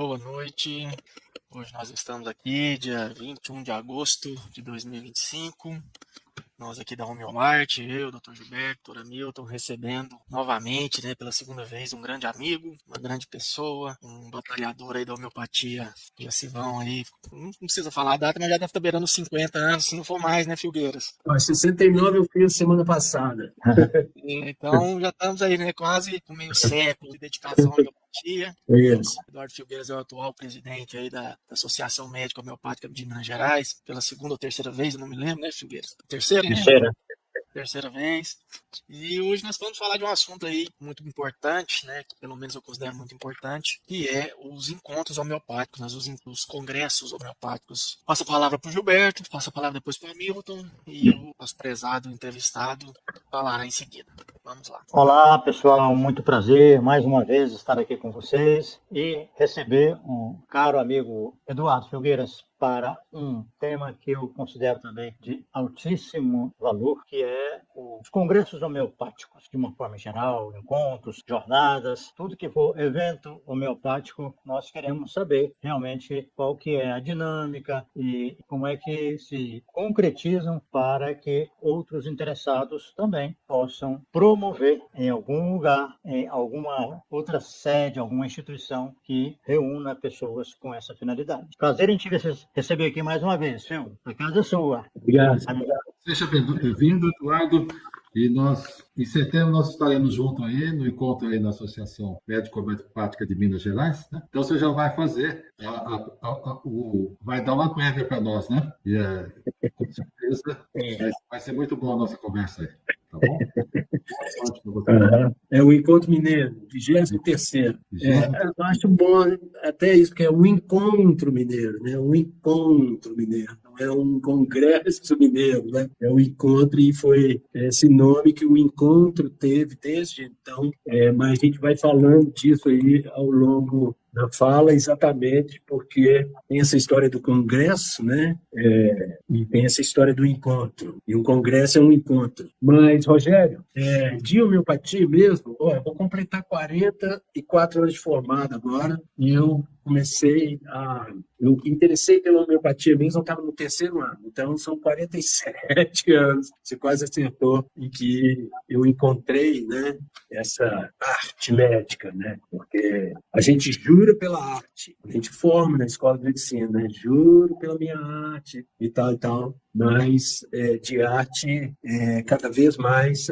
Boa noite. Hoje nós estamos aqui, dia 21 de agosto de 2025. Nós aqui da Homeomart, eu, Dr. Gilberto, Dr. Hamilton, recebendo novamente, pela segunda vez, um grande amigo, uma grande pessoa, um batalhador aí da homeopatia. Já se vão aí, não precisa falar a data, mas já deve estar beirando os 50 anos, se não for mais, né, Filgueiras? 69 eu fiz semana passada. Então já estamos aí, quase com meio século de dedicação à homeopatia. Isso. Eduardo Filgueiras é o atual presidente aí da Associação Médica Homeopática de Minas Gerais, pela segunda ou terceira vez, eu não me lembro, né, Filgueiras? Terceira, né? Terceira vez. E hoje nós vamos falar de um assunto aí muito importante, que pelo menos eu considero muito importante, que é os encontros homeopáticos, os congressos homeopáticos. Passo a palavra para o Gilberto, passo a palavra depois para o Hamilton e o nosso prezado entrevistado falará em seguida. Vamos lá. Olá, pessoal, muito prazer mais uma vez estar aqui com vocês e receber um caro amigo Eduardo Filgueiras para um tema que eu considero também de altíssimo valor, que é os congressos homeopáticos, de uma forma geral, encontros, jornadas, tudo que for evento homeopático, nós queremos saber realmente qual que é a dinâmica e como é que se concretizam para que outros interessados também possam promover em algum lugar, em alguma outra sede, alguma instituição que reúna pessoas com essa finalidade. Prazer em te receber aqui mais uma vez, Phil. A casa é sua. Obrigado. Seja bem-vindo, Eduardo. E nós, em setembro, nós estaremos juntos aí, no encontro aí na Associação Médico-Homeopática de Minas Gerais, né? Então, você já vai fazer, vai dar uma prévia para nós, né? E com certeza vai ser muito boa a nossa conversa aí, tá bom? É o Encontro Mineiro, 23º. Eu acho bom até isso, porque é um encontro mineiro, né? Um encontro mineiro, não é um congresso mineiro, né? É um encontro e foi esse nome que o encontro teve desde então, mas a gente vai falando disso aí ao longo da fala, exatamente porque tem essa história do congresso, né? E tem essa história do encontro. E um congresso é um encontro. Mas, Rogério, de homeopatia mesmo, eu vou completar 44 anos de formado agora, e eu eu me interessei pela homeopatia mesmo, eu estava no terceiro ano, então são 47 anos, você quase acertou, em que eu encontrei, né, essa arte médica, né, porque a gente jura pela arte, a gente forma na escola de medicina, né, juro pela minha arte e tal, mas de arte, cada vez mais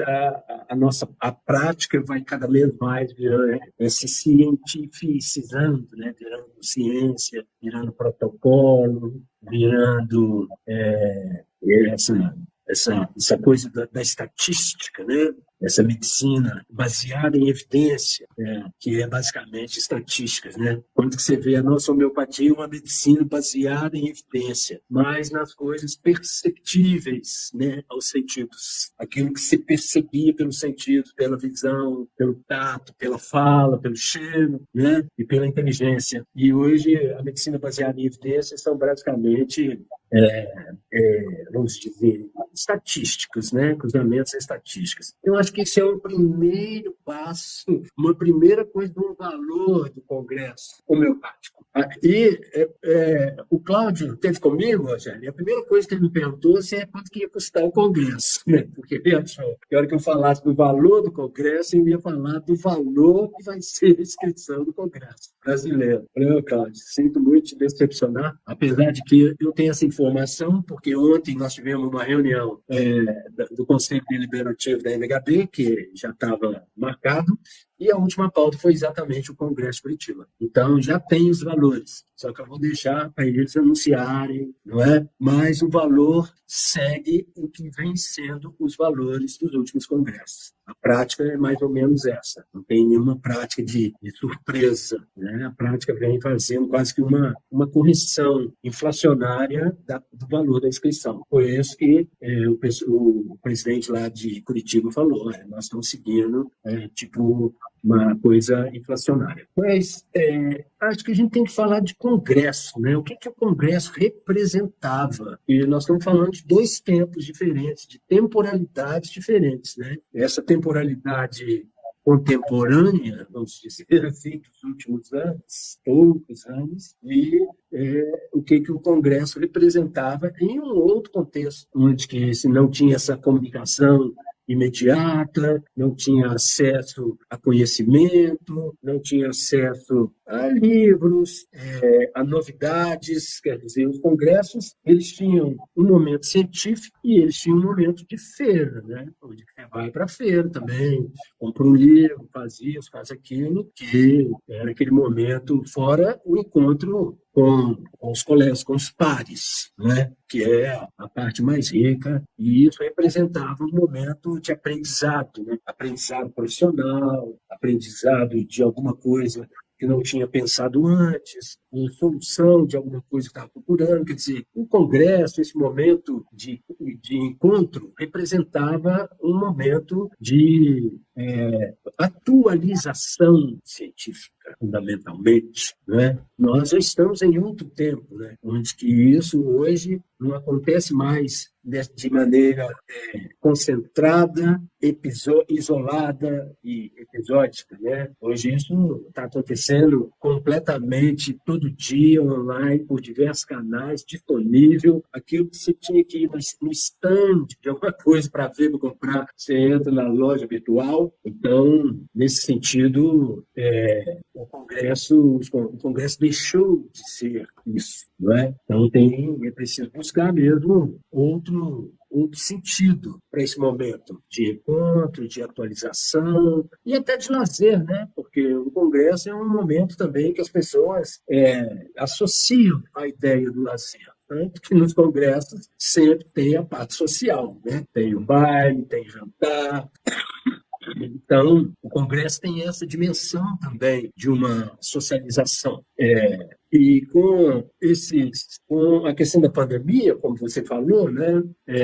a prática vai cada vez mais virando, se cientificizando, né? Virando ciência, virando protocolo, virando essa coisa da estatística, né? Essa medicina baseada em evidência, que é basicamente estatísticas, né? Quando que você vê a nossa homeopatia, uma medicina baseada em evidência, mas nas coisas perceptíveis, né, aos sentidos. Aquilo que se percebia pelos sentidos, pela visão, pelo tato, pela fala, pelo cheiro, né, e pela inteligência. E hoje a medicina baseada em evidência são basicamente vamos dizer, estatísticas, né? Cruzamentos estatísticas. Eu acho que esse é um primeiro passo, uma primeira coisa do valor do Congresso homeopático. O Cláudio esteve comigo, Rogério, e a primeira coisa que ele me perguntou se é quanto que ia custar o Congresso, né? Porque ele achou que a hora que eu falasse do valor do Congresso, eu ia falar do valor que vai ser a inscrição do Congresso brasileiro. Falei, Cláudio, sinto muito te decepcionar, apesar de que eu tenho essa informação, porque ontem nós tivemos uma reunião do Conselho Deliberativo da MHB, que já estava marcado, e a última pauta foi exatamente o Congresso de Curitiba. Então, já tem os valores, só que eu vou deixar para eles anunciarem, não é? Mas o valor segue o que vem sendo os valores dos últimos congressos. A prática é mais ou menos essa. Não tem nenhuma prática de surpresa, né? A prática vem fazendo quase que uma correção inflacionária do valor da inscrição. Foi isso que o presidente lá de Curitiba falou. Nós estamos seguindo, uma coisa inflacionária. Mas acho que a gente tem que falar de Congresso, né? O que o Congresso representava? E nós estamos falando de dois tempos diferentes, de temporalidades diferentes, né? Essa temporalidade contemporânea, vamos dizer assim, dos últimos anos, poucos anos, e o que o Congresso representava em um outro contexto, onde que se não tinha essa comunicação imediata, não tinha acesso a conhecimento, não tinha acesso a livros, a novidades. Quer dizer, os congressos, eles tinham um momento científico e eles tinham um momento de feira, né? Onde você vai para a feira também, compra um livro, faz isso, faz aquilo, que era aquele momento, fora o encontro com os colegas, com os pares, né? Que é a parte mais rica, e isso representava um momento de aprendizado, né? Aprendizado profissional, aprendizado de alguma coisa que não tinha pensado antes, uma solução de alguma coisa que estava procurando. Quer dizer, o Congresso, esse momento de encontro, representava um momento de atualização científica, fundamentalmente, né? Nós já estamos em outro tempo, né? Onde que isso hoje não acontece mais de maneira concentrada, isolada e episódica, né? Hoje isso está acontecendo completamente todo dia, online, por diversos canais, disponível. Aquilo que você tinha que ir no stand de alguma coisa para ver, para comprar, você entra na loja virtual. Então, nesse sentido, o Congresso deixou de ser isso, não é? Então, é preciso buscar mesmo outro sentido para esse momento de encontro, de atualização e até de lazer, né? Porque o Congresso é um momento também que as pessoas associam a ideia do lazer. Tanto que nos congressos sempre tem a parte social, né? Tem o baile, tem jantar. Então, o Congresso tem essa dimensão também de uma socialização. E com a questão da pandemia, como você falou, né,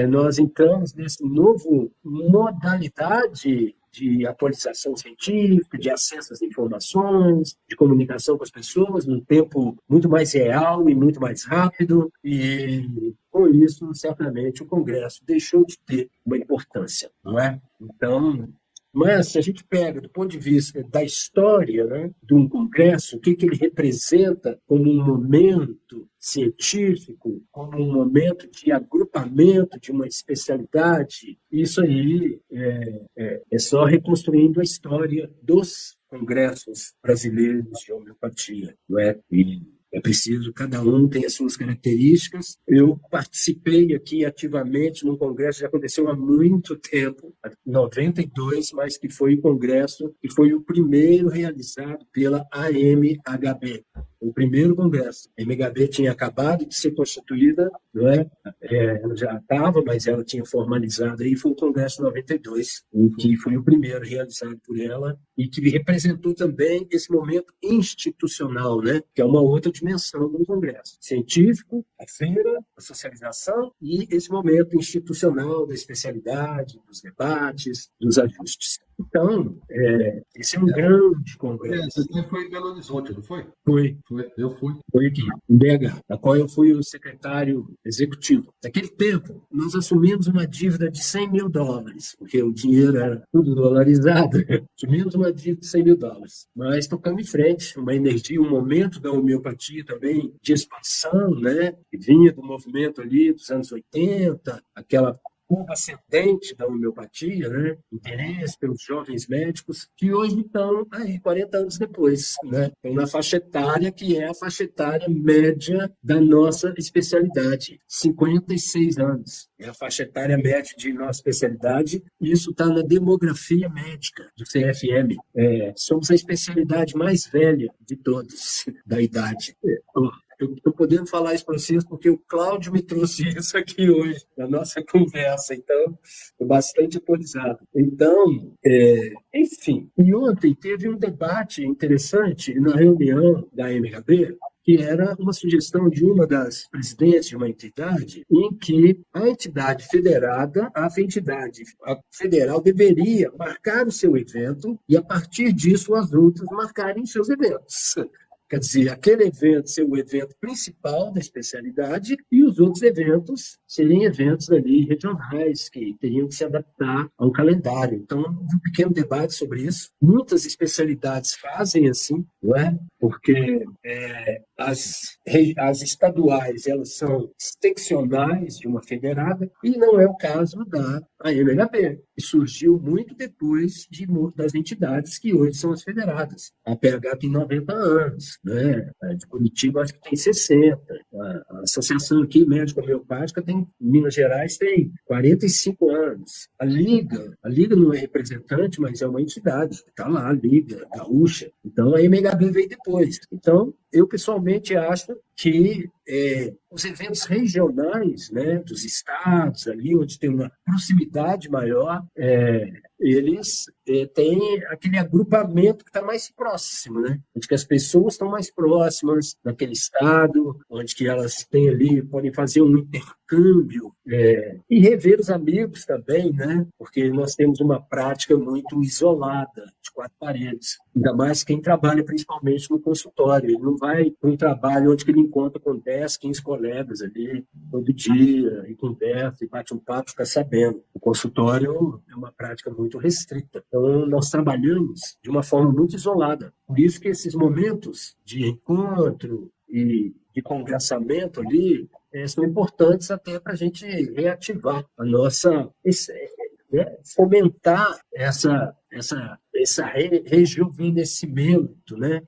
nós entramos nessa nova modalidade de atualização científica, de acesso às informações, de comunicação com as pessoas, num tempo muito mais real e muito mais rápido. E, com isso, certamente, o Congresso deixou de ter uma importância, não é? Então, mas, se a gente pega do ponto de vista da história, né, de um congresso, o que ele representa como um momento científico, como um momento de agrupamento de uma especialidade, isso aí é só reconstruindo a história dos congressos brasileiros de homeopatia, não é? E é preciso, cada um tem as suas características. Eu participei aqui ativamente num congresso, já aconteceu há muito tempo, em 92, mas que foi o congresso, que foi o primeiro realizado pela AMHB. O primeiro congresso. A MHB tinha acabado de ser constituída, não é? Ela já estava, mas ela tinha formalizado aí, foi o congresso 92, que foi o primeiro realizado por ela e que representou também esse momento institucional, né? Que é uma outra dimensão do congresso. Científico, a feira, a socialização e esse momento institucional da especialidade, dos debates, dos ajustes. Então, esse é um grande congresso. Você foi em Belo Horizonte, não foi? Foi. Eu fui. Foi aqui, em BH, da qual eu fui o secretário executivo. Naquele tempo, nós assumimos uma dívida de $100 mil, porque o dinheiro era tudo dolarizado. Assumimos uma dívida de $100 mil. Mas tocamos em frente, uma energia, um momento da homeopatia também de expansão, né? Que vinha do movimento ali dos anos 80, aquela curva ascendente da homeopatia, né? Interesse pelos jovens médicos, que hoje estão aí 40 anos depois, né? Estão na faixa etária que é a faixa etária média da nossa especialidade, 56 anos. É a faixa etária média de nossa especialidade, e isso está na demografia médica do CFM. Somos a especialidade mais velha de todos da idade. Eu estou podendo falar isso para vocês porque o Cláudio me trouxe isso aqui hoje, na nossa conversa, então, estou bastante atualizado. Então, enfim, e ontem teve um debate interessante na reunião da MHB, que era uma sugestão de uma das presidentes de uma entidade, em que a entidade federada, a entidade federal deveria marcar o seu evento e, a partir disso, as outras marcarem seus eventos. Quer dizer, aquele evento ser o evento principal da especialidade e os outros eventos serem eventos ali regionais que teriam que se adaptar ao calendário. Então, houve um pequeno debate sobre isso. Muitas especialidades fazem assim, não é? Porque as estaduais elas são extensionais de uma federada e não é o caso da AMHB, que surgiu muito depois das entidades que hoje são as federadas. A PH tem 90 anos, né? A de Curitiba acho que tem 60. A associação aqui médica homeopática em Minas Gerais tem 45 anos. A Liga não é representante, mas é uma entidade. Está lá, a Liga, a Gaúcha. Então, a MHB veio depois. Então, eu pessoalmente acho que os eventos regionais, né, dos estados, ali onde tem uma proximidade maior, eles têm aquele agrupamento que está mais próximo, né? Onde que as pessoas estão mais próximas daquele estado, onde que elas têm ali, podem fazer um intercâmbio e rever os amigos também, né? Porque nós temos uma prática muito isolada, de 4 paredes. Ainda mais quem trabalha principalmente no consultório. Ele não vai para um trabalho onde que ele encontra com 10, 15 colegas ali todo dia, e conversa, e bate um papo, fica sabendo. O consultório é uma prática muito restrita. Então, nós trabalhamos de uma forma muito isolada. Por isso que esses momentos de encontro e de conversamento ali são importantes até para a gente reativar a nossa... fomentar esse rejuvenescimento, né,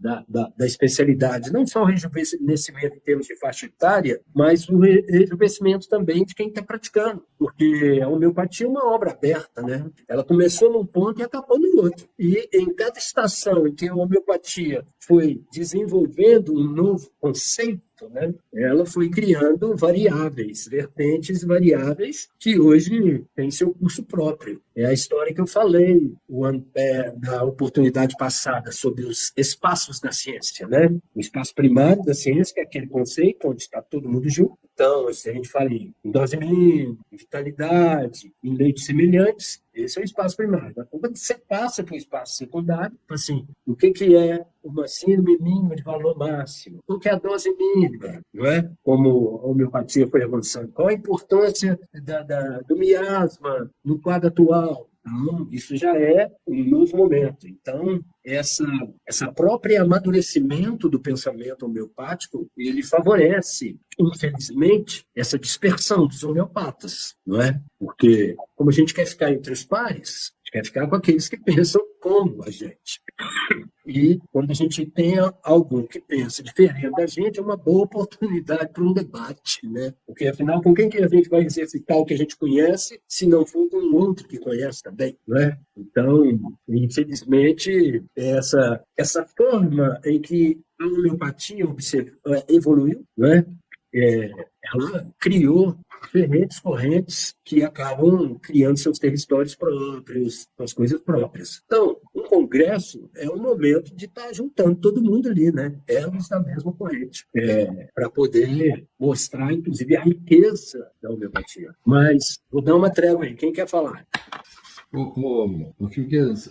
da especialidade. Não só o rejuvenescimento em termos de faixa etária, mas o rejuvenescimento também de quem está praticando. Porque a homeopatia é uma obra aberta, né? Ela começou num ponto e acabou no outro. E em cada estação em que a homeopatia foi desenvolvendo um novo conceito, né, ela foi criando vertentes variáveis, que hoje têm seu curso próprio. É a história que eu falei na oportunidade passada sobre os espaços da ciência, né? O espaço primário da ciência, que é aquele conceito onde está todo mundo junto. Então, se a gente fala em dose mínima, em vitalidade, em leitos semelhantes, esse é o espaço primário. Mas quando você passa para o espaço secundário, assim, o que é uma síndrome mínima de valor máximo? O que é a dose mínima? Não é? Como a homeopatia foi avançando. Qual a importância do miasma no quadro atual? Então, isso já é um novo momento. Então, essa própria amadurecimento do pensamento homeopático, ele favorece, infelizmente, essa dispersão dos homeopatas, não é? Porque, como a gente quer ficar entre os pares, a gente quer ficar com aqueles que pensam como a gente. E quando a gente tem algum que pensa diferente da gente, é uma boa oportunidade para um debate, né? Porque, afinal, com quem que a gente vai exercitar o que a gente conhece, se não for com um outro que conhece também, né? Então, infelizmente, essa forma em que a homeopatia evoluiu, né? Ela criou diferentes correntes que acabam criando seus territórios próprios, suas coisas próprias. Então, um congresso é um momento de estar juntando todo mundo ali, né? Elas da mesma corrente, para poder mostrar, inclusive, a riqueza da homeopatia. Mas, vou dar uma trégua aí. Quem quer falar? O Figueiras,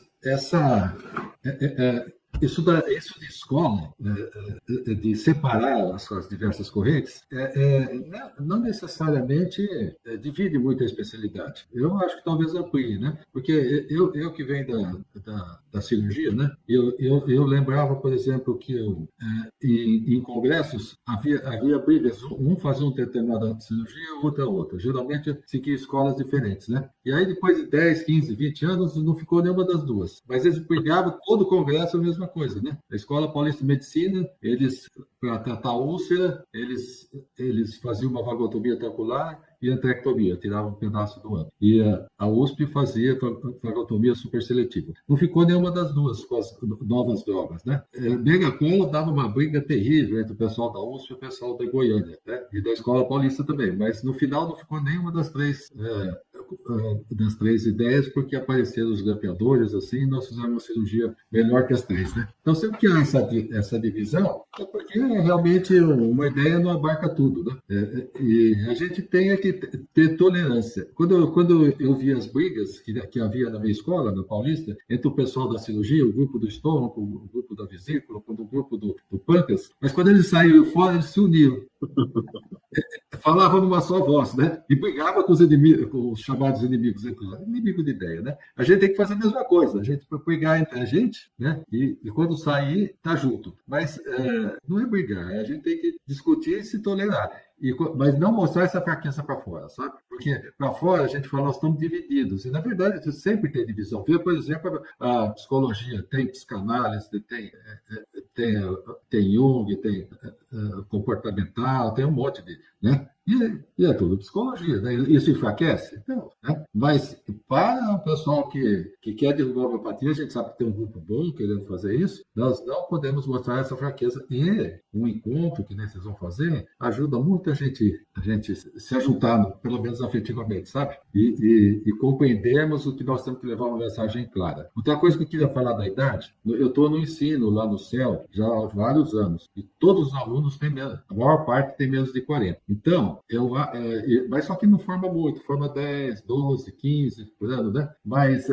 isso de escola, de separar as diversas correntes, não necessariamente divide muito a especialidade. Eu acho que talvez amplie, né? Porque eu que venho da cirurgia, né? Eu lembrava, por exemplo, que em congressos havia brigas, um fazia uma determinada cirurgia, outra. Geralmente seguia escolas diferentes, né? E aí depois de 10, 15, 20 anos não ficou nenhuma das duas. Mas eles brigavam todo o congresso a mesma coisa, né? A Escola Paulista de Medicina, para tratar a úlcera, eles faziam uma vagotomia tracular e antrectomia, tiravam um pedaço do ânus. E a USP fazia vagotomia superseletiva. Não ficou nenhuma das duas com as novas drogas, né? Megacolo dava uma briga terrível entre o pessoal da USP e o pessoal da Goiânia, né? E da Escola Paulista também, mas no final não ficou nenhuma das três das 3 ideias, porque apareceram os grampeadores, assim, e nós fizemos uma cirurgia melhor que as 3, né? Então, sempre que há essa divisão, é porque realmente uma ideia não abarca tudo, né? E a gente tem que ter tolerância. Quando eu vi as brigas que havia na minha escola, na Paulista, entre o pessoal da cirurgia, o grupo do estômago, o grupo da vesícula, o grupo do pâncreas, mas quando eles saíram fora, eles se uniram. Falavam numa só voz, né? E brigava com os inimigos, com os chamados inimigos, inimigo de ideia, né? A gente tem que fazer a mesma coisa, a gente brigar entre a gente, né? E quando sair, tá junto. Mas não é brigar, a gente tem que discutir e se tolerar. Mas não mostrar essa fraqueza para fora, sabe? Porque para fora a gente fala, nós estamos divididos. E, na verdade, você sempre tem divisão. Vê, por exemplo, a psicologia tem psicanálise, tem Jung, tem comportamental, tem um monte de... Né? E é tudo psicologia, né? Isso enfraquece? Não, né? Mas para o pessoal que quer derrubar a homeopatia, a gente sabe que tem um grupo bom querendo fazer isso, nós não podemos mostrar essa fraqueza. E um encontro que vocês vão fazer ajuda muito a gente se ajudar, pelo menos afetivamente, sabe? E compreendermos o que nós temos que levar uma mensagem clara. Outra coisa que eu queria falar da idade, eu estou no ensino lá no CEL já há vários anos, e todos os alunos têm menos, a maior parte tem menos de 40. Então, mas só que não forma muito, forma 10, 12, 15 por ano, né? Mas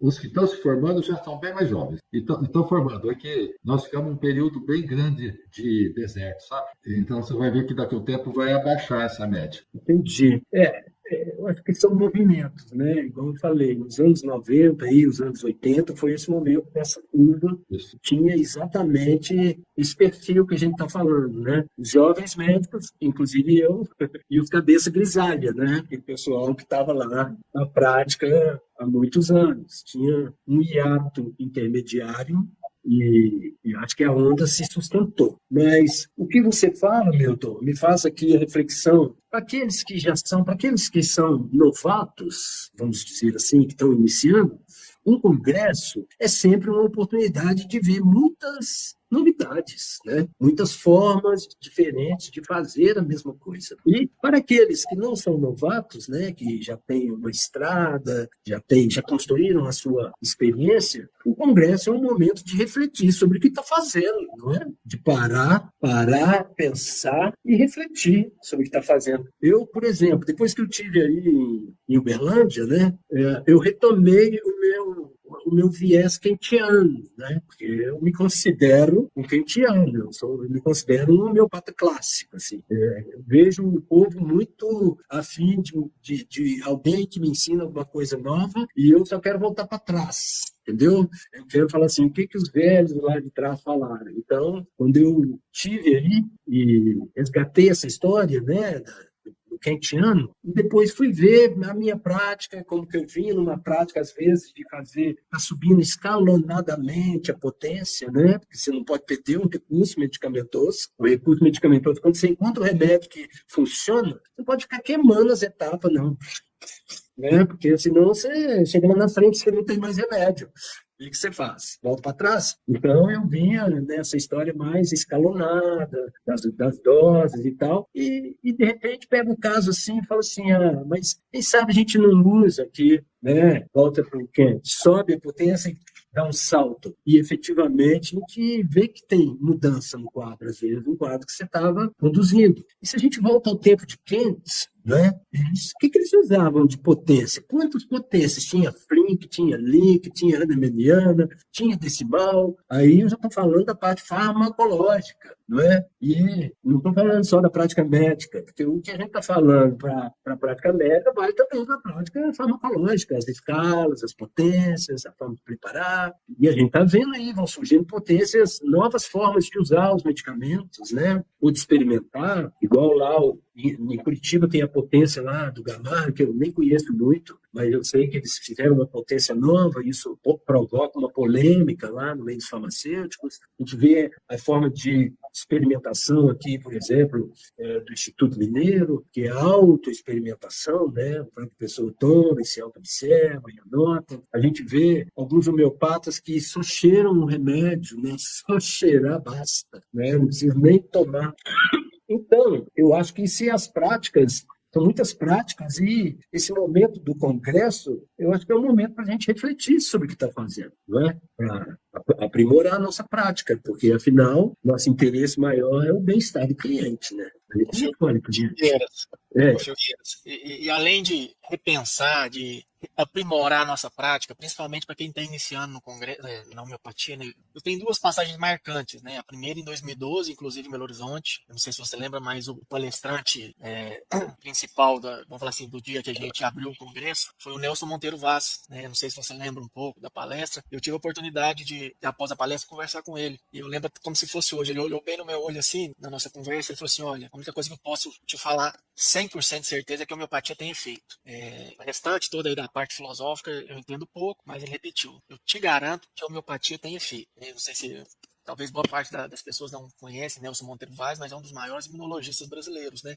os que estão se formando já são bem mais jovens. Estão formando. É que nós ficamos um período bem grande de deserto, sabe? Então você vai ver que daqui a um tempo vai abaixar essa média. Entendi. Eu acho que são movimentos, né? Igual eu falei, nos anos 90 e os anos 80 foi esse momento dessa curva. Isso. Tinha exatamente esse perfil que a gente está falando, né? Os jovens médicos, inclusive eu, e os cabeça grisalha, né? Aquele pessoal que estava lá na prática há muitos anos. Tinha um hiato intermediário e acho que a onda se sustentou. Mas o que você fala, Milton, me faz aqui a reflexão. Para aqueles que são novatos, vamos dizer assim, que estão iniciando, um congresso é sempre uma oportunidade de ver muitas novidades, né? Muitas formas diferentes de fazer a mesma coisa. E para aqueles que não são novatos, né, que já têm uma estrada, já construíram a sua experiência, o congresso é um momento de refletir sobre o que está fazendo, não é? De parar, pensar e refletir sobre o que está fazendo. Eu, por exemplo, depois que eu estive aí em Uberlândia, né, eu retomei o meu viés kantiano, né? Porque eu me considero um kantiano, eu me considero um homeopata clássico, assim. Eu vejo um povo muito afim de alguém que me ensina alguma coisa nova e eu só quero voltar para trás. Entendeu? Eu quero falar assim, o que os velhos lá de trás falaram. Então, quando eu estive ali e resgatei essa história, né, do kantiano, e depois fui ver na minha prática, como que eu vinha numa prática, às vezes, de fazer, tá subindo escalonadamente a potência, né? Porque você não pode perder um recurso medicamentoso. O recurso medicamentoso, quando você encontra um remédio que funciona, você não pode ficar queimando as etapas, não. Né? Porque senão você chega lá na frente, você não tem mais remédio. O que você faz? Volta para trás? Então, eu vinha nessa história mais escalonada, das doses e tal, e de repente pega um caso assim e fala assim, mas quem sabe a gente não usa aqui, né? Volta para o quente, sobe a potência e dá um salto. E, efetivamente, a gente vê que tem mudança no quadro, às vezes, no quadro que você estava produzindo. E se a gente volta ao tempo de Keynes, né? O que eles usavam de potência? Quantas potências? Tinha Flink, tinha Link, tinha Hahnemanniana, tinha decimal. Aí eu já estou falando da parte farmacológica, não é? E não estou falando só da prática médica, porque o que a gente está falando para a prática médica vale também para a prática farmacológica, as escalas, as potências, a forma de preparar. E a gente está vendo aí, vão surgindo potências, novas formas de usar os medicamentos, né? Ou de experimentar, igual lá em Curitiba tem a potência lá do Gamarra, que eu nem conheço muito, mas eu sei que eles fizeram uma potência nova, isso provoca uma polêmica lá no meio dos farmacêuticos. A gente vê a forma de experimentação aqui, por exemplo, do Instituto Mineiro, que é autoexperimentação, né? A própria pessoa toma e se auto-observa e anota. A gente vê alguns homeopatas que só cheiram um remédio, né? Só cheirar basta, né? Não precisa nem tomar. Então, eu acho que se as práticas São muitas práticas e esse momento do Congresso, eu acho que é um momento para a gente refletir sobre o que está fazendo, não é? Para aprimorar a nossa prática, porque, afinal, nosso interesse maior é o bem-estar do cliente, né? Isso é fone, cliente. E além de repensar, de aprimorar a nossa prática, principalmente para quem está iniciando no Congresso, na homeopatia, né? Eu tenho duas passagens marcantes, né? A primeira em 2012, inclusive em Belo Horizonte. Eu não sei se você lembra, mas o palestrante principal, vamos falar assim, do dia que a gente abriu o Congresso, foi o Nelson Monteiro Vaz, né? Não sei se você lembra um pouco da palestra. Eu tive a oportunidade de, após a palestra, conversar com ele. E eu lembro como se fosse hoje. Ele olhou bem no meu olho assim, na nossa conversa, e falou assim: olha, a única coisa que eu posso te falar 100% de certeza é que a homeopatia tem efeito. O restante toda aí da parte filosófica eu entendo pouco, mas ele repetiu: eu te garanto que a homeopatia tem efeito. Eu não sei se talvez boa parte das pessoas não conhecem Nelson Monteiro Vaz, mas é um dos maiores imunologistas brasileiros, né?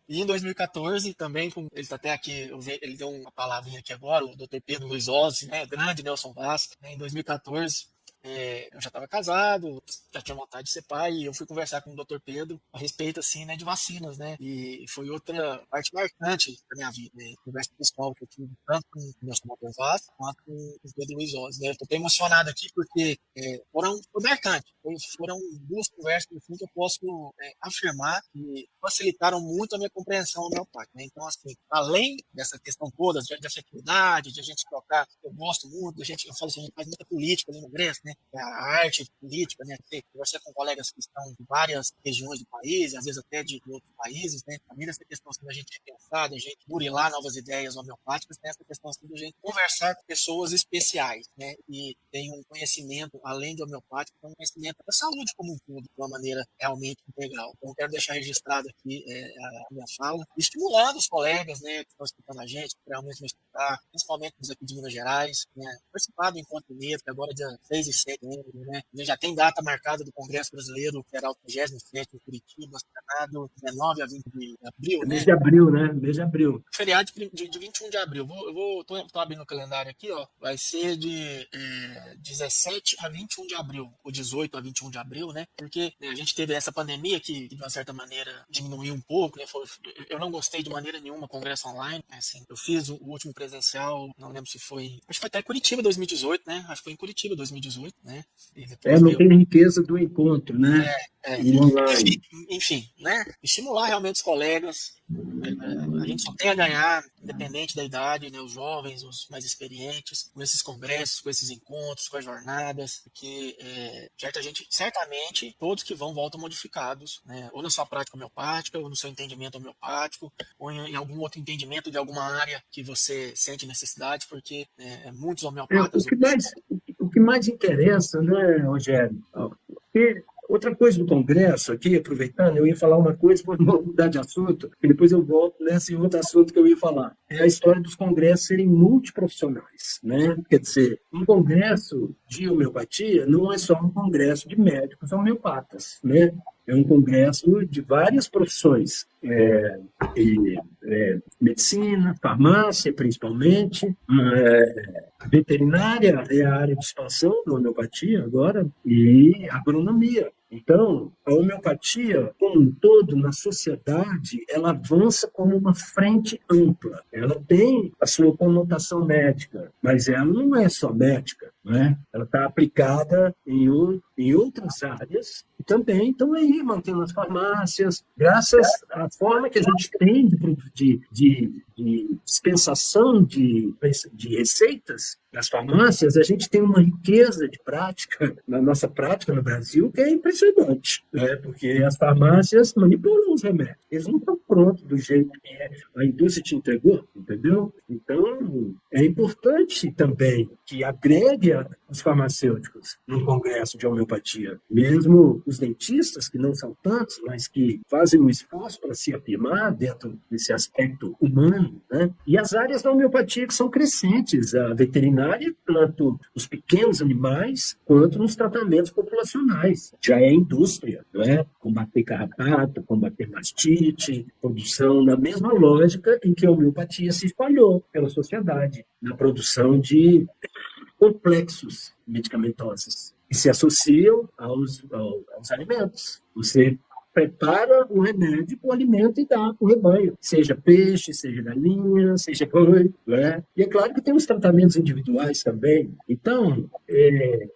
E em 2014 também, ele está até aqui, ele deu uma palavrinha aqui agora, o Dr. Pedro Luiz Ozzi, né? Grande Nelson Vaz, né? Em 2014 eu já estava casado, já tinha vontade de ser pai, e eu fui conversar com o Dr. Pedro a respeito, assim, né, de vacinas, né, e foi outra parte marcante da minha vida, né, conversa pessoal que eu tive tanto com o Nelson Monteiro Vaz quanto com o Pedro Luiz Ozzi, né, eu tô bem emocionado aqui porque foi marcante, foram duas conversas assim, que eu posso afirmar que facilitaram muito a minha compreensão homeopática, né, então, assim, além dessa questão toda de afetividade, de a gente trocar, eu gosto muito, eu falo assim, a gente faz muita política ali no Grécia, né, a arte política, né, conversar com colegas que estão de várias regiões do país, às vezes até de outros países, né, também nessa questão assim, da gente repensar, da gente burilar novas ideias homeopáticas, tem essa questão assim, da gente conversar com pessoas especiais, né, e tem um conhecimento, além de homeopático, um conhecimento da saúde como um todo, de uma maneira realmente integral. Então, eu quero deixar registrado aqui a minha fala, estimulando os colegas, né, que estão escutando a gente, que realmente vão escutar, principalmente os aqui de Minas Gerais, né, participar do Encontro Mineiro, que agora é dia 6 e 7 de setembro, né? Já tem data marcada do Congresso Brasileiro, que será o 37º em Curitiba, Senado, 19 a 20 de abril, né? Mês de abril, né? Mês de abril. Feriado de 21 de abril. Tô abrindo o calendário aqui, ó. Vai ser de 17 a 21 de abril, ou 18 a 21 de abril, né? Porque a gente teve essa pandemia que, de uma certa maneira, diminuiu um pouco, né? Eu não gostei de maneira nenhuma congresso online, né? Assim, eu fiz o último presencial, não lembro se foi... Acho que foi até Curitiba 2018, né? Acho que foi em Curitiba 2018, né? Não tem riqueza do encontro, né? Enfim, né? Estimular realmente os colegas. A gente só tem a ganhar, independente da idade, né? Os jovens, os mais experientes, com esses congressos, com esses encontros, com as jornadas, porque certamente todos que voltam modificados, né? Ou na sua prática homeopática, ou no seu entendimento homeopático, ou em algum outro entendimento de alguma área que você sente necessidade, porque muitos homeopatas... O que mais interessa, né, Rogério? Porque outra coisa do Congresso aqui, aproveitando, eu ia falar uma coisa, vou mudar de assunto, e depois eu volto nesse outro assunto que eu ia falar. É a história dos congressos serem multiprofissionais, né? Quer dizer, um congresso de homeopatia não é só um congresso de médicos homeopatas, né? É um congresso de várias profissões, medicina, farmácia, principalmente, veterinária é a área de expansão da homeopatia agora, e agronomia. Então, a homeopatia, como um todo, na sociedade, ela avança como uma frente ampla. Ela tem a sua conotação médica, mas ela não é só médica, né? Ela está aplicada em outras áreas e também estão aí mantendo as farmácias, graças à forma que a gente tem de dispensação de receitas nas farmácias, a gente tem uma riqueza de prática, na nossa prática no Brasil, que é impressionante, né? Porque as farmácias manipulam os remédios. Eles não estão prontos do jeito que a indústria te entregou, entendeu? Então, é importante também que agregue os farmacêuticos num congresso de homeopatia. Mesmo os dentistas, que não são tantos, mas que fazem um esforço para se afirmar dentro desse aspecto humano, né? E as áreas da homeopatia que são crescentes, a veterinária, tanto os pequenos animais, quanto nos tratamentos populacionais. Já é indústria, não é? Combater carrapato, combater mastite, produção na mesma lógica em que a homeopatia se espalhou pela sociedade, na produção de complexos medicamentosos que se associam aos alimentos. Você prepara o remédio, o alimento e dá para o rebanho, seja peixe, seja galinha, seja boi, né? E é claro que tem os tratamentos individuais também. Então,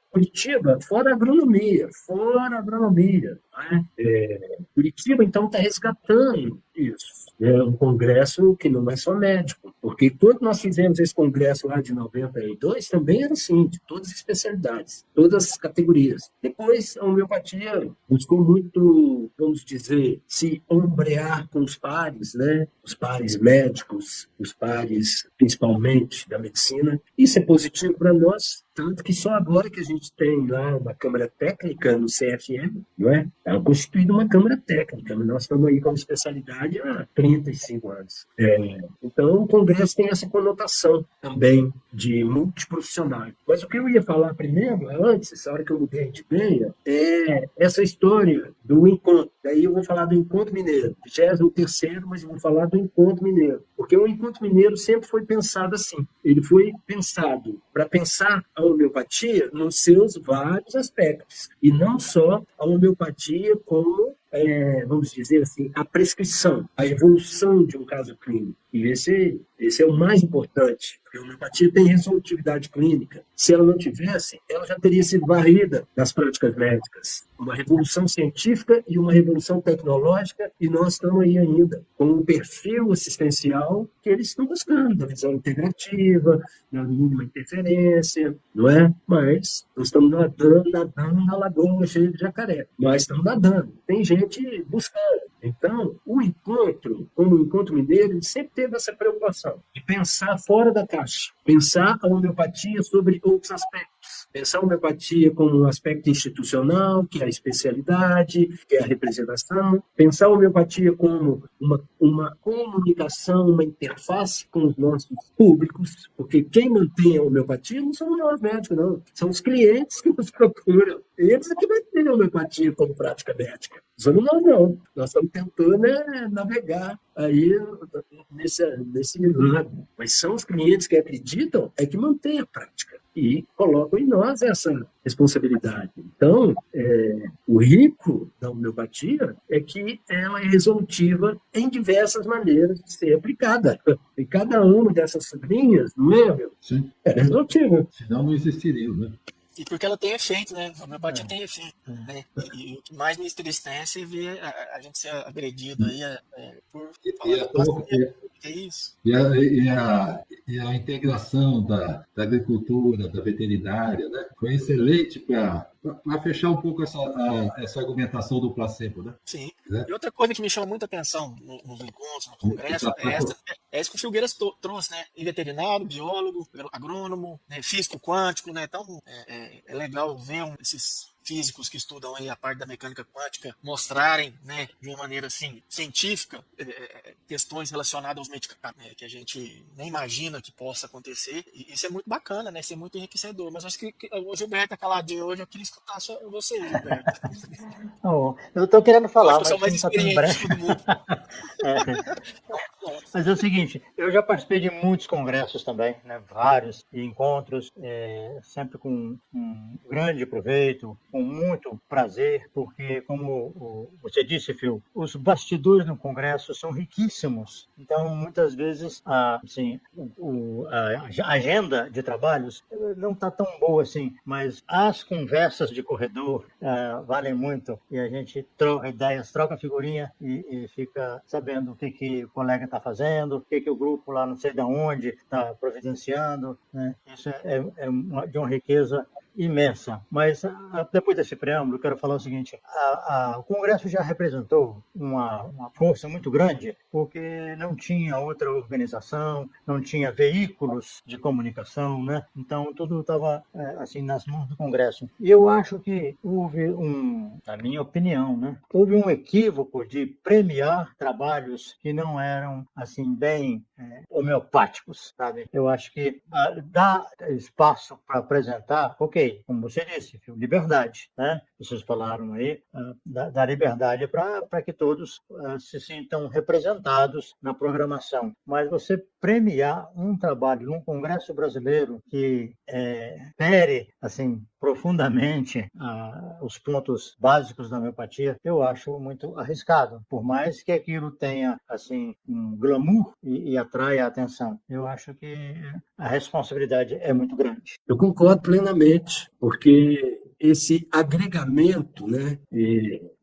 Curitiba, fora a agronomia, né? Curitiba, então, está resgatando isso. É um congresso que não é só médico, porque quando nós fizemos esse congresso lá de 92, também era assim, de todas as especialidades, todas as categorias. Depois, a homeopatia buscou muito, vamos dizer, se ombrear com os pares, né? Os pares médicos, os pares, principalmente, da medicina. Isso é positivo para nós, tanto que só agora que a gente tem lá uma Câmara Técnica no CFM, não é? Está constituída uma Câmara Técnica, mas nós estamos aí como especialidade há 35 anos. Então, o Congresso tem essa conotação também de multiprofissional. Mas o que eu ia falar primeiro, antes, essa hora que eu mudei de ideia, é essa história do encontro. Daí eu vou falar do Encontro Mineiro. Já é o terceiro, mas eu vou falar do Encontro Mineiro. Porque o Encontro Mineiro sempre foi pensado assim. Ele foi pensado para pensar a homeopatia nos seus vários aspectos. E não só a homeopatia como, vamos dizer assim, a prescrição, a evolução de um caso clínico. E esse é o mais importante, porque a homeopatia tem resolutividade clínica. Se ela não tivesse, ela já teria sido varrida das práticas médicas. Uma revolução científica e uma revolução tecnológica, e nós estamos aí ainda com um perfil assistencial que eles estão buscando, da visão integrativa, da mínima interferência, não é? Mas nós estamos nadando na lagoa cheia de jacaré. Nós estamos nadando. Tem gente buscando. Então, o encontro, como o Encontro Mineiro, ele sempre teve essa preocupação de pensar fora da caixa, pensar a homeopatia sobre outros aspectos, pensar a homeopatia como um aspecto institucional, que é a especialidade, que é a representação, pensar a homeopatia como uma comunicação, uma interface com os nossos públicos, porque quem mantém a homeopatia não somos nós médicos, não. São os clientes que nos procuram. Eles é que mantêm a homeopatia como prática médica. Somos nós não. Nós estamos tentando navegar aí nesse lado. Mas são os clientes que acreditam que mantêm a prática e colocam em nós essa responsabilidade. Então, o rico da homeopatia é que ela é resolutiva em diversas maneiras de ser aplicada. E cada uma dessas linhas, não é, meu? Sim. É resolutiva. Senão não existiria, né? E porque ela tem efeito, né? A homeopatia tem efeito, né? E o que mais me entristece é ver a gente ser agredido aí por falar que é isso. E a integração da agricultura, da veterinária, né? Foi excelente para fechar um pouco essa argumentação do placebo, né? Sim. E outra coisa que me chama muita atenção nos encontros, no congresso, é isso que o Filgueiras trouxe, né? E veterinário, biólogo, agrônomo, né? Físico quântico, né? Então, é legal ver esses físicos que estudam aí a parte da mecânica quântica mostrarem, né, de uma maneira assim científica, questões relacionadas aos medicamentos, né, que a gente nem imagina que possa acontecer. E isso é muito bacana, né? Isso é muito enriquecedor. Mas acho que o Gilberto caladinho hoje, eu queria escutar só você, Gilberto. Eu estou querendo falar, mas eu sou mais experiente de todo mundo. Mas é o seguinte, eu já participei de muitos congressos também, né, vários encontros, sempre com um grande proveito, com muito prazer, porque, como você disse, Phil, os bastidores no congresso são riquíssimos. Então, muitas vezes, assim, a agenda de trabalhos não está tão boa assim, mas as conversas de corredor valem muito, e a gente troca ideias, troca figurinha e fica sabendo o que o colega está fazendo, o que o grupo lá não sei de onde está providenciando, né? Isso é de uma riqueza imensa. Mas, depois desse preâmbulo, eu quero falar o seguinte, o Congresso já representou uma força muito grande, porque não tinha outra organização, não tinha veículos de comunicação, né? Então, tudo estava, assim, nas mãos do Congresso. E eu acho que houve na minha opinião, né? Houve um equívoco de premiar trabalhos que não eram, assim, bem homeopáticos, sabe? Eu acho que dá espaço para apresentar, ok, como você disse, liberdade, né? Vocês falaram aí da liberdade para que todos se sintam representados na programação. Mas você premiar um trabalho num Congresso Brasileiro que fere, assim, profundamente os pontos básicos da homeopatia, eu acho muito arriscado. Por mais que aquilo tenha assim um glamour e atraia a atenção, eu acho que a responsabilidade é muito grande. Eu concordo plenamente, porque esse agregamento, né,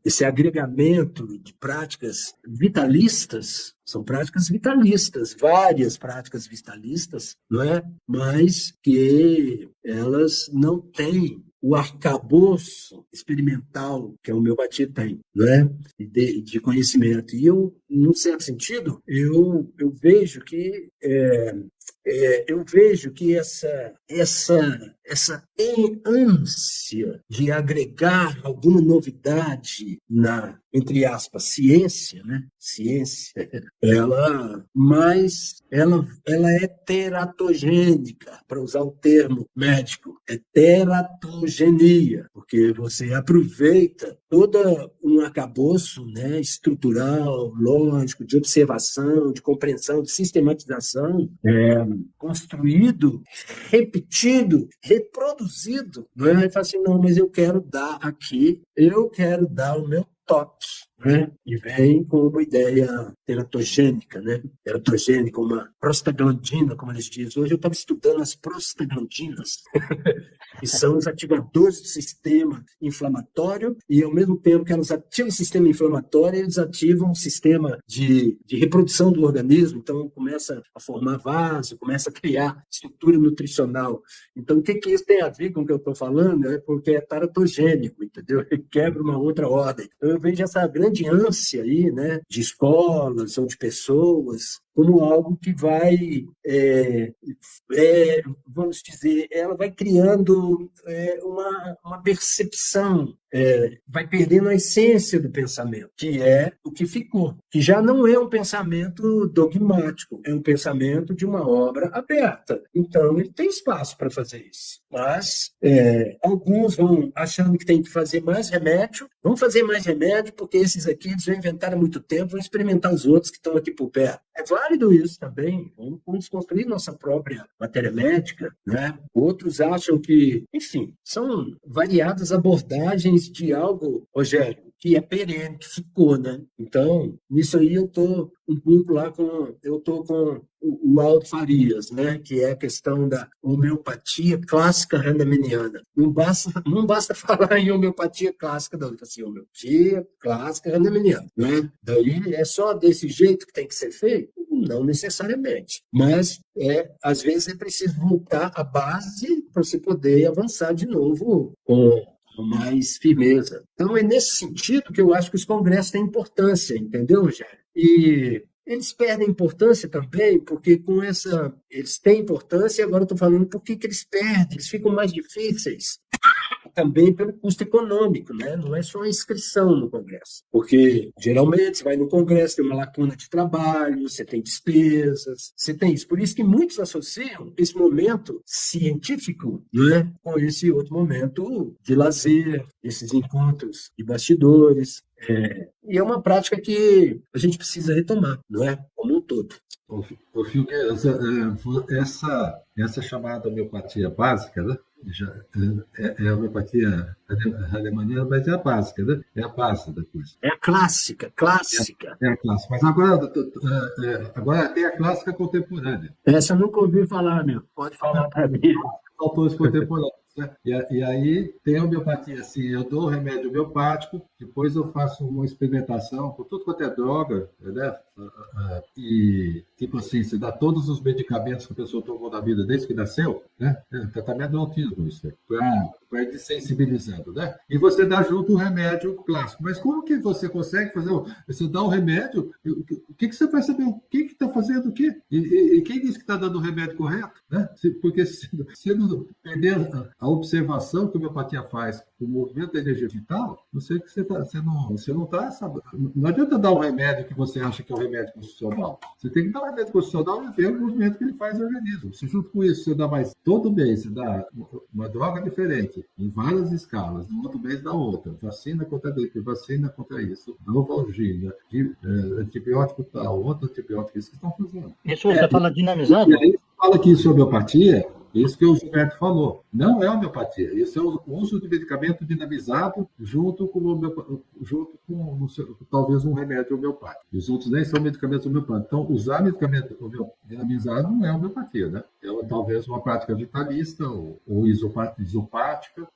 esse agregamento de práticas vitalistas, são práticas vitalistas, várias práticas vitalistas, não é? Mas que elas não têm o arcabouço experimental que a homeopatia tem, não é? De conhecimento. E eu, num certo sentido, eu vejo que essa ânsia de agregar alguma novidade na, entre aspas, ciência, né? Ciência, ela é teratogênica, para usar o termo médico, é teratogenia, porque você aproveita todo um arcabouço, né, estrutural, lógico, de observação, de compreensão, de sistematização, construído, repetido, reproduzido. Não é? Ele fala assim, não, mas eu quero dar o meu toque. Né? E vem com uma ideia teratogênica, né? Teratogênica, uma prostaglandina, como eles dizem. Hoje eu estava estudando as prostaglandinas, que são os ativadores do sistema inflamatório, e ao mesmo tempo que elas ativam o sistema inflamatório, eles ativam o sistema de reprodução do organismo, então começa a formar vaso, começa a criar estrutura nutricional. Então, o que isso tem a ver com o que eu estou falando? É porque é teratogênico, entendeu? Quebra uma outra ordem. Então, eu vejo essa grande ânsia aí, né, de escolas ou de pessoas, como algo que vai, vamos dizer, ela vai criando uma percepção, vai perdendo a essência do pensamento, que é o que ficou, que já não é um pensamento dogmático, é um pensamento de uma obra aberta. Então, ele tem espaço para fazer isso. Mas alguns vão achando que tem que fazer mais remédio, vão fazer mais remédio porque esses aqui eles já inventaram há muito tempo, vão experimentar os outros que estão aqui por perto. É válido isso também, vamos construir nossa própria matéria médica, né? Outros acham que, enfim, são variadas abordagens de algo, Rogério, que é perene, que ficou, né? Então, nisso aí eu estou um pouco lá com o Aldo Farias, né? Que é a questão da homeopatia clássica hahnemanniana. Não basta falar em homeopatia clássica, não. Assim, homeopatia clássica hahnemanniana, né? Daí é só desse jeito que tem que ser feito? Não necessariamente. Mas, às vezes, é preciso voltar à base para você poder avançar de novo com mais firmeza. Então, é nesse sentido que eu acho que os congressos têm importância, entendeu, Rogério? E eles perdem importância também, porque com essa... Eles têm importância, e agora eu estou falando por que eles perdem, eles ficam mais difíceis. Também pelo custo econômico, né? Não é só a inscrição no Congresso. Porque, geralmente, você vai no Congresso, tem uma lacuna de trabalho, você tem despesas, você tem isso. Por isso que muitos associam esse momento científico, né, com esse outro momento de lazer, esses encontros de bastidores. E é uma prática que a gente precisa retomar, não é? Como um todo. O Filgueira, essa chamada homeopatia básica, né? É a homeopatia hahnemanniana, mas é a básica, né? É a base da coisa. É a clássica. É a clássica. Mas agora tem a clássica contemporânea. Essa eu nunca ouvi falar, meu. Pode falar para mim. Autores contemporâneos. Né? E aí tem a homeopatia, assim, eu dou o remédio homeopático, depois eu faço uma experimentação com tudo quanto é droga, né? E, tipo assim, você dá todos os medicamentos que a pessoa tomou na vida desde que nasceu, né? Tratamento do autismo, isso para ir desensibilizando, né? E você dá junto o remédio clássico. Mas como que você consegue fazer? Você dá o remédio, o que você vai saber? Quem que está fazendo o quê? E quem disse que está dando o remédio correto? Né? Porque se não perder a observação que a homeopatia faz com o movimento da energia vital, não sei que você não está sabendo. Não adianta dar um remédio que você acha que é um remédio constitucional. Você tem que dar um remédio constitucional e ver o movimento que ele faz no organismo. Se junto com isso você dá mais, todo mês você dá uma droga diferente, em várias escalas, no outro mês dá outra, vacina contra gripe, vacina contra isso, novalgia, antibiótico tal, outro antibiótico, isso que estão fazendo. Isso você fala dinamizado? E aí fala que isso é homeopatia, Isso que o Gilberto falou. Não é homeopatia. Isso é o uso de medicamento dinamizado junto com talvez um remédio homeopático. Os outros nem são medicamentos homeopáticos. Então, usar medicamento dinamizado não é homeopatia, né? É talvez uma prática vitalista ou isopática.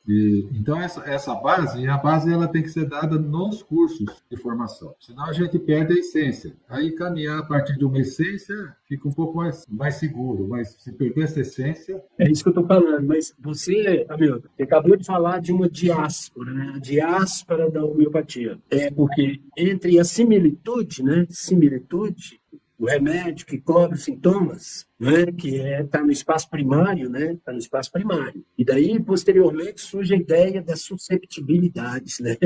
Então, essa base, a base ela tem que ser dada nos cursos de formação. Senão a gente perde a essência. Aí caminhar a partir de uma essência fica um pouco mais seguro, mas se perder essa essência... É isso que eu estou falando, mas você, amigo, você acabou de falar de uma diáspora, né? A diáspora da homeopatia. É porque entre a similitude, né? Similitude, o remédio que cobre sintomas, né, que está no espaço primário, né, está no espaço primário. E daí, posteriormente, surge a ideia das susceptibilidades, né?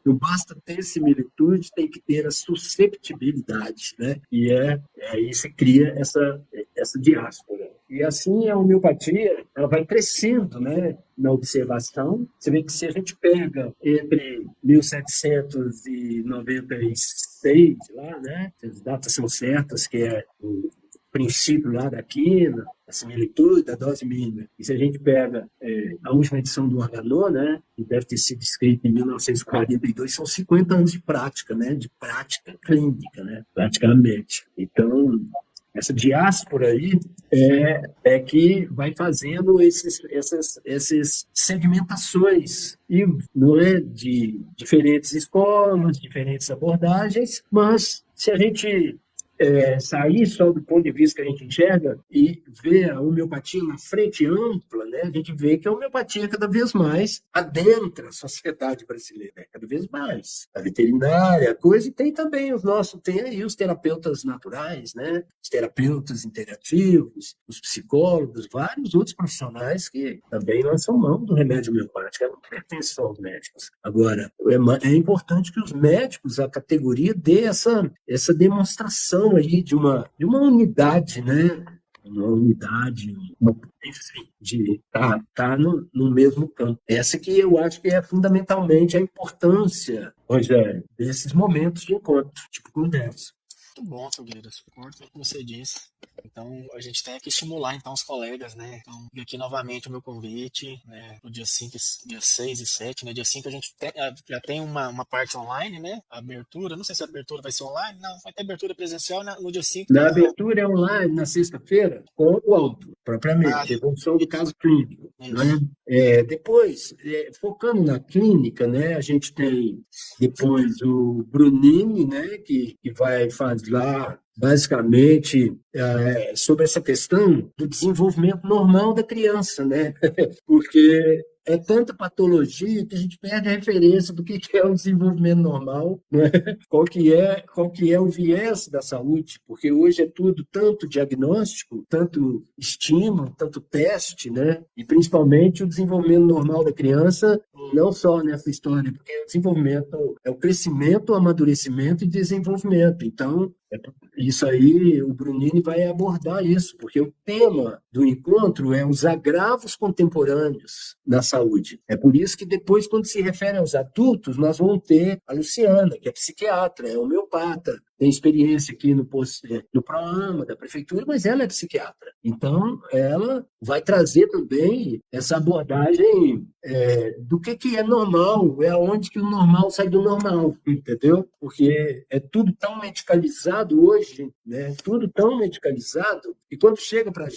Não basta ter similitude, tem que ter as susceptibilidades, né? E aí se cria essa diáspora. E assim a homeopatia ela vai crescendo, né, na observação. Você vê que se a gente pega entre 1796 lá, né, as datas são certas, que é o princípio lá da quina, a similitude da dose mínima. E se a gente pega a última edição do Organon, né, que deve ter sido escrita em 1942, são 50 anos de prática, né, de prática clínica, né, praticamente. Então, essa diáspora aí é que vai fazendo essas segmentações e não é de diferentes escolas, diferentes abordagens, mas se a gente sair só do ponto de vista que a gente enxerga e ver a homeopatia na frente ampla, né, a gente vê que a homeopatia cada vez mais adentra a sociedade brasileira, né, cada vez mais. A veterinária, a coisa, e tem também tem aí os terapeutas naturais, né, os terapeutas integrativos, os psicólogos, vários outros profissionais que também lançam mão do remédio homeopático, não pertence só aos médicos. Agora, é importante que os médicos, a categoria, dê essa demonstração aí de uma unidade, né? Uma unidade, enfim, de estar no mesmo campo. Essa que eu acho que é fundamentalmente a importância, Rogério, desses momentos de encontro, tipo conversa. Muito bom, Filgueiras. Concordo com o que você disse. Então, a gente tem que estimular então os colegas, né? Então, aqui novamente o meu convite, né? No dia 5, dia 6 e 7, né? Dia 5 a gente já tem uma parte online, né? A abertura, não sei se a abertura vai ser online, não, vai ter abertura presencial no dia 5. Na abertura é online, na sexta-feira, com o autor, propriamente, evolução do caso clínico. Né? Depois, focando na clínica, né? A gente tem depois o Brunini, né? Que vai fazer lá basicamente sobre essa questão do desenvolvimento normal da criança, né? Porque é tanta patologia que a gente perde a referência do que é o desenvolvimento normal, né? Qual que é o viés da saúde, porque hoje é tudo tanto diagnóstico, tanto estímulo, tanto teste, né? E principalmente o desenvolvimento normal da criança, não só nessa história, porque o desenvolvimento é o crescimento, o amadurecimento e desenvolvimento. Então, isso aí, o Brunini vai abordar isso, porque o tema do encontro é os agravos contemporâneos na saúde. É por isso que depois, quando se refere aos adultos, nós vamos ter a Luciana, que é psiquiatra, é homeopata, tem experiência aqui no PROAMA da prefeitura, mas ela é psiquiatra. Então, ela vai trazer também essa abordagem do que é normal, é onde que o normal sai do normal, entendeu? Porque é tudo tão medicalizado hoje, né? Tudo tão medicalizado, e quando chega para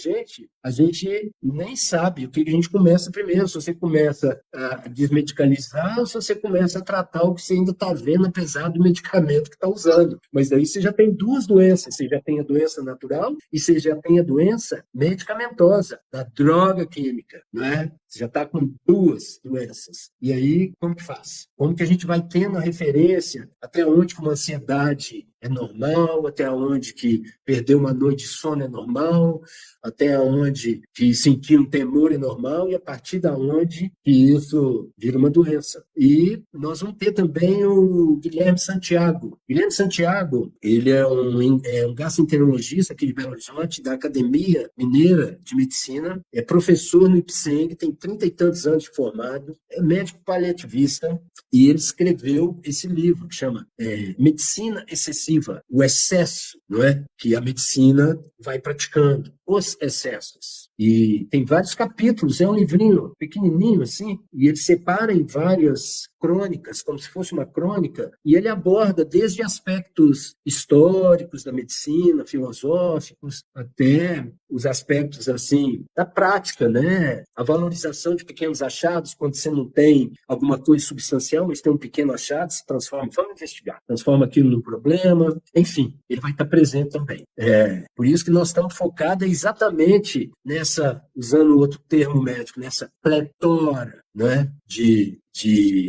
a gente nem sabe o que a gente começa primeiro, se você começa a desmedicalizar ou se você começa a tratar o que você ainda está vendo, apesar do medicamento que está usando. Mas daí você já tem duas doenças, você já tem a doença natural e você já tem a doença medicamentosa, da droga química, né? Você já está com duas doenças. E aí, como que faz? Como que a gente vai tendo a referência até onde que uma ansiedade é normal, até onde que perder uma noite de sono é normal, até onde que sentir um temor é normal e a partir da onde que isso vira uma doença. E nós vamos ter também o Guilherme Santiago. Guilherme Santiago, ele é um gastroenterologista aqui de Belo Horizonte, da Academia Mineira de Medicina, é professor no IPSENG, tem 30 e tantos anos de formado, é médico paliativista, e ele escreveu esse livro que chama Medicina Excessiva, o excesso, não é? Que a medicina vai praticando. Os Excessos. E tem vários capítulos, é um livrinho pequenininho assim, e ele separa em várias crônicas, como se fosse uma crônica, e ele aborda desde aspectos históricos da medicina, filosóficos, até os aspectos assim da prática, né? A valorização de pequenos achados, quando você não tem alguma coisa substancial, mas tem um pequeno achado, se transforma, vamos investigar, transforma aquilo num problema, enfim, ele vai estar presente também. Por isso que nós estamos focados exatamente nessa, usando outro termo médico, nessa pletora, né, de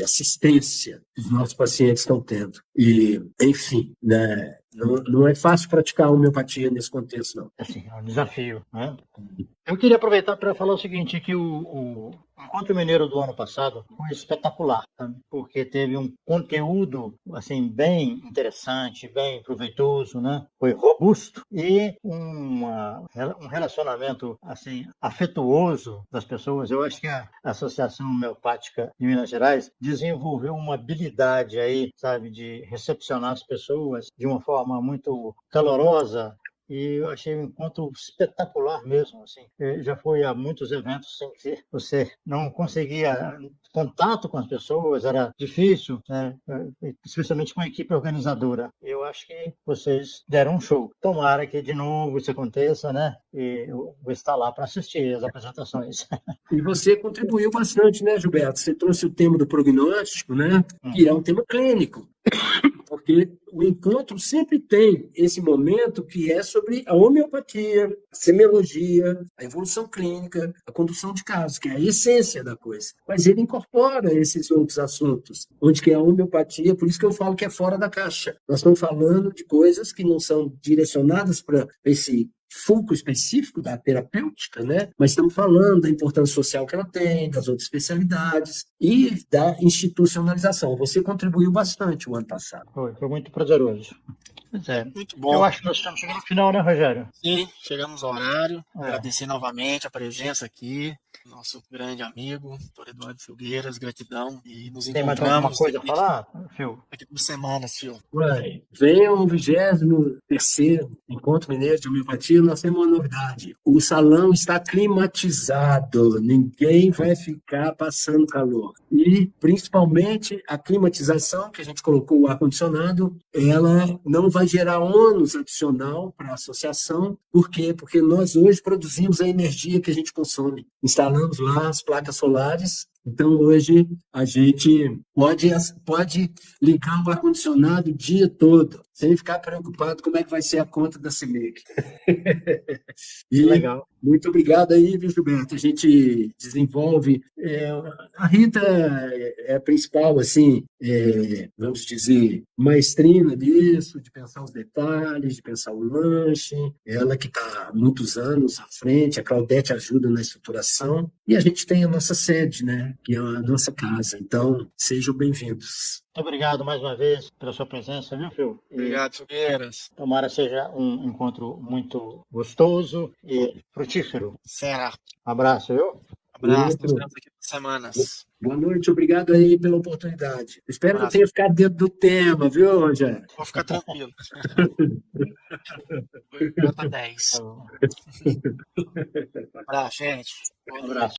assistência que os nossos pacientes estão tendo. E, enfim, né, não é fácil praticar a homeopatia nesse contexto, não. Assim, é um desafio, né? Eu queria aproveitar para falar o seguinte, que o Encontro Mineiro do ano passado foi espetacular, tá? Porque teve um conteúdo assim, bem interessante, bem proveitoso, né? Foi robusto e um relacionamento assim, afetuoso das pessoas. Eu acho que a Associação Homeopática de Minas Gerais desenvolveu uma habilidade aí, sabe, de recepcionar as pessoas de uma forma muito calorosa. E eu achei o encontro espetacular mesmo, assim. Eu já fui a muitos eventos sem que você não conseguia contato com as pessoas, era difícil, né? Especialmente com a equipe organizadora. Eu acho que vocês deram um show. Tomara que de novo isso aconteça, né? E eu vou estar lá para assistir as apresentações. E você contribuiu bastante, né, Gilberto? Você trouxe o tema do prognóstico, né? Que é um tema clínico. Porque o encontro sempre tem esse momento que é sobre a homeopatia, a semiologia, a evolução clínica, a condução de casos, que é a essência da coisa. Mas ele incorpora esses outros assuntos, onde que é a homeopatia, por isso que eu falo que é fora da caixa. Nós estamos falando de coisas que não são direcionadas para esse foco específico da terapêutica, né? Mas estamos falando da importância social que ela tem, das outras especialidades e da institucionalização. Você contribuiu bastante o ano passado. Foi muito prazeroso. Pois é. Muito bom. Eu acho que nós estamos chegando no final, né, Rogério? Sim, chegamos ao horário. Agradecer novamente a presença aqui, nosso grande amigo, Dr. Eduardo Filgueiras, gratidão. E nos Tem mais encontramos alguma coisa a falar, Phil? daqui a 2 semanas, Phil. Venham ao 23º Encontro Mineiro de Homeopatia, nós temos uma novidade. O salão está climatizado, ninguém vai ficar passando calor. E, principalmente, a climatização, que a gente colocou o ar-condicionado, ela não vai gerar ônus adicional para a associação. Por quê? Porque nós hoje produzimos a energia que a gente consome. Instalamos lá as placas solares. Então, hoje, a gente pode ligar o ar-condicionado o dia todo, sem ficar preocupado como é que vai ser a conta da CEMIG. Legal. Muito obrigado aí, viu, Gilberto? A gente desenvolve... a Rita é a principal, assim, vamos dizer, maestrina disso, de pensar os detalhes, de pensar o lanche. Ela que está há muitos anos à frente, a Claudete ajuda na estruturação. E a gente tem a nossa sede, né? Que é a nossa casa. Então, sejam bem-vindos. Muito obrigado mais uma vez pela sua presença, viu, Phil? Obrigado, Filgueiras. Tomara seja um encontro muito gostoso e frutífero. Será. Um abraço, viu? Abraço, nos vemos daqui a 2 semanas. Boa noite, obrado aí pela oportunidade. Espero que eu tenha ficado dentro do tema, viu, Rogério? Vou ficar tranquilo. Foi nota 10. Tá bom. Abraço, gente. Um abraço.